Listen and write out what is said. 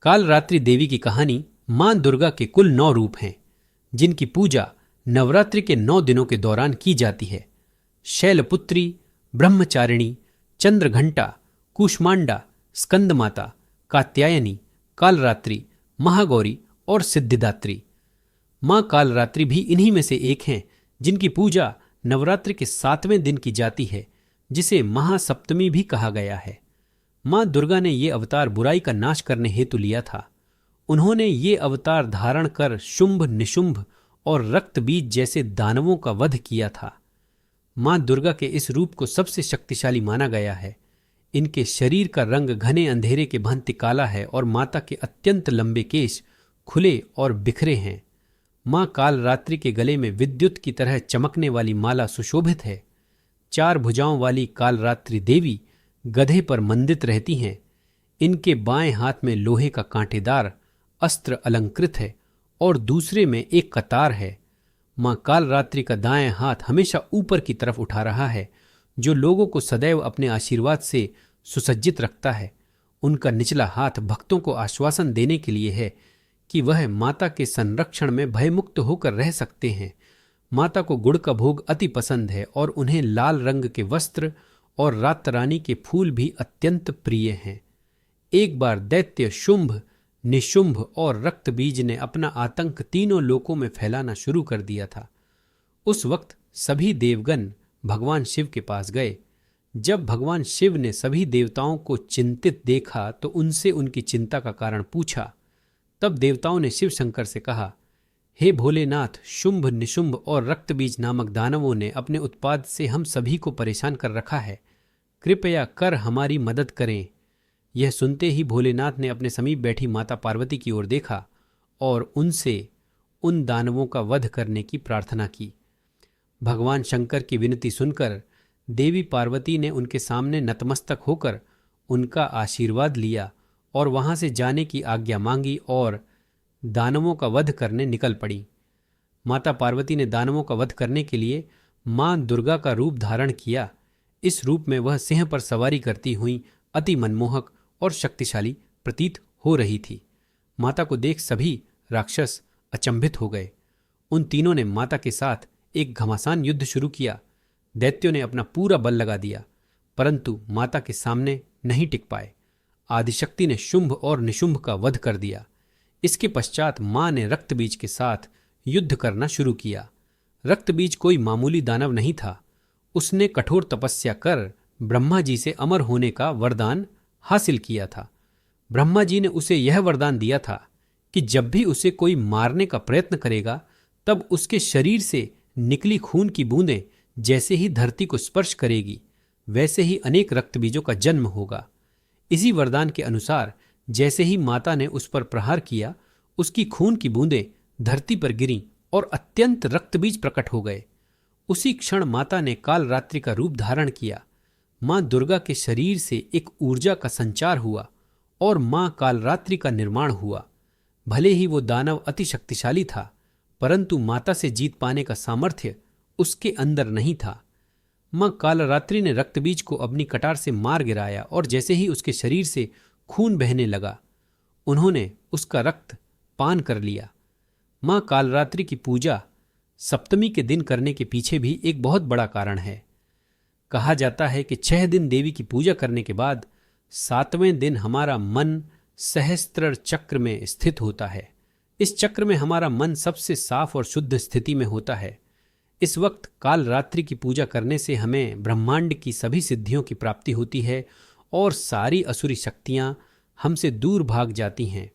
कालरात्रि देवी की कहानी मां दुर्गा के कुल 9 रूप हैं, जिनकी पूजा नवरात्रि के 9 दिनों के दौरान की जाती है। शैलपुत्री, ब्रह्मचारिणी, चंद्रघंटा, कूष्मांडा, स्कंदमाता, कात्यायनी, कालरात्रि, महागौरी और सिद्धिदात्री। मां कालरात्रि भी इन्हीं में से एक हैं, जिनकी पूजा नवरात्रि के 7वें दिन की जाती है, जिसे महासप्तमी भी कहा गया है। मां दुर्गा ने ये अवतार बुराई का नाश करने हेतु लिया था। उन्होंने ये अवतार धारण कर शुंभ, निशुंभ और रक्तबीज जैसे दानवों का वध किया था। मां दुर्गा के इस रूप को सबसे शक्तिशाली माना गया है। इनके शरीर का रंग घने अंधेरे के भांति काला है और माता के अत्यंत लंबे केश खुले और बिखरे हैं। मां कालरात्रि के गले में विद्युत की तरह चमकने वाली माला सुशोभित है। 4 भुजाओं वाली कालरात्रि देवी गधे पर मंडित रहती हैं। इनके बाएं हाथ में लोहे का कांटेदार अस्त्र अलंकृत है और दूसरे में एक कतार है। मां कालरात्रि का दाएं हाथ हमेशा ऊपर की तरफ उठा रहा है, जो लोगों को सदैव अपने आशीर्वाद से सुसज्जित रखता है। उनका निचला हाथ भक्तों को आश्वासन देने के लिए है कि वह माता के संरक्षण में भयमुक्त होकर रह सकते हैं। माता को गुड़ का भोग अति पसंद है और उन्हें लाल रंग के वस्त्र और रातरानी के फूल भी अत्यंत प्रिय हैं। एक बार दैत्य शुंभ, निशुंभ और रक्तबीज ने अपना आतंक तीनों लोकों में फैलाना शुरू कर दिया था। उस वक्त सभी देवगण भगवान शिव के पास गए। जब भगवान शिव ने सभी देवताओं को चिंतित देखा तो उनसे उनकी चिंता का कारण पूछा। तब देवताओं ने शिव शंकर से कहा, हे भोलेनाथ, शुंभ, निशुंभ और रक्तबीज नामक दानवों ने अपने उत्पाद से हम सभी को परेशान कर रखा है। कृपया कर हमारी मदद करें। यह सुनते ही भोलेनाथ ने अपने समीप बैठी माता पार्वती की ओर देखा और उनसे उन दानवों का वध करने की प्रार्थना की। भगवान शंकर की विनती सुनकर देवी पार्वती ने उनके सामने नतमस्तक होकर उनका आशीर्वाद लिया और वहां से जाने की आज्ञा मांगी और दानवों का वध करने निकल पड़ी। माता पार्वती ने दानवों का वध करने के लिए मां दुर्गा का रूप धारण किया। इस रूप में वह सिंह पर सवारी करती हुई अति मनमोहक और शक्तिशाली प्रतीत हो रही थी। माता को देख सभी राक्षस अचंभित हो गए। उन तीनों ने माता के साथ एक घमासान युद्ध शुरू किया। दैत्यों ने अपना पूरा बल लगा दिया, परंतु माता के सामने नहीं टिक पाए। आदिशक्ति ने शुंभ और निशुंभ का वध कर दिया। इसके पश्चात मां ने रक्तबीज के साथ युद्ध करना शुरू किया। रक्तबीज कोई मामूली दानव नहीं था। उसने कठोर तपस्या कर ब्रह्मा जी से अमर होने का वरदान हासिल किया था। ब्रह्मा जी ने उसे यह वरदान दिया था कि जब भी उसे कोई मारने का प्रयत्न करेगा, तब उसके शरीर से निकली खून की बूंदें जैसे ही धरती को स्पर्श करेगी, वैसे ही अनेक रक्तबीजों का जन्म होगा। इसी वरदान के अनुसार जैसे ही माता ने उस पर प्रहार किया, उसकी खून की बूंदें धरती पर गिरीं और अत्यंत रक्तबीज प्रकट हो गए। उसी क्षण माता ने कालरात्रि का रूप धारण किया। मां दुर्गा के शरीर से एक ऊर्जा का संचार हुआ और मां कालरात्रि का निर्माण हुआ। भले ही वो दानव अति शक्तिशाली था, परंतु माता से जीत पाने का सामर्थ्य उसके अंदर नहीं था। मां कालरात्रि ने रक्तबीज को अपनी कटार से मार गिराया और जैसे ही उसके शरीर से खून बहने लगा, उन्होंने उसका रक्त पान कर लिया। मां कालरात्रि की पूजा सप्तमी के दिन करने के पीछे भी एक बहुत बड़ा कारण है। कहा जाता है कि 6 दिन देवी की पूजा करने के बाद 7वें दिन हमारा मन सहस्त्र चक्र में स्थित होता है। इस चक्र में हमारा मन सबसे साफ और शुद्ध स्थिति में होता है। इस वक्त कालरात्रि की पूजा करने से हमें ब्रह्मांड की सभी सिद्धियों की प्राप्ति होती है और सारी असुरी शक्तियां हमसे दूर भाग जाती हैं।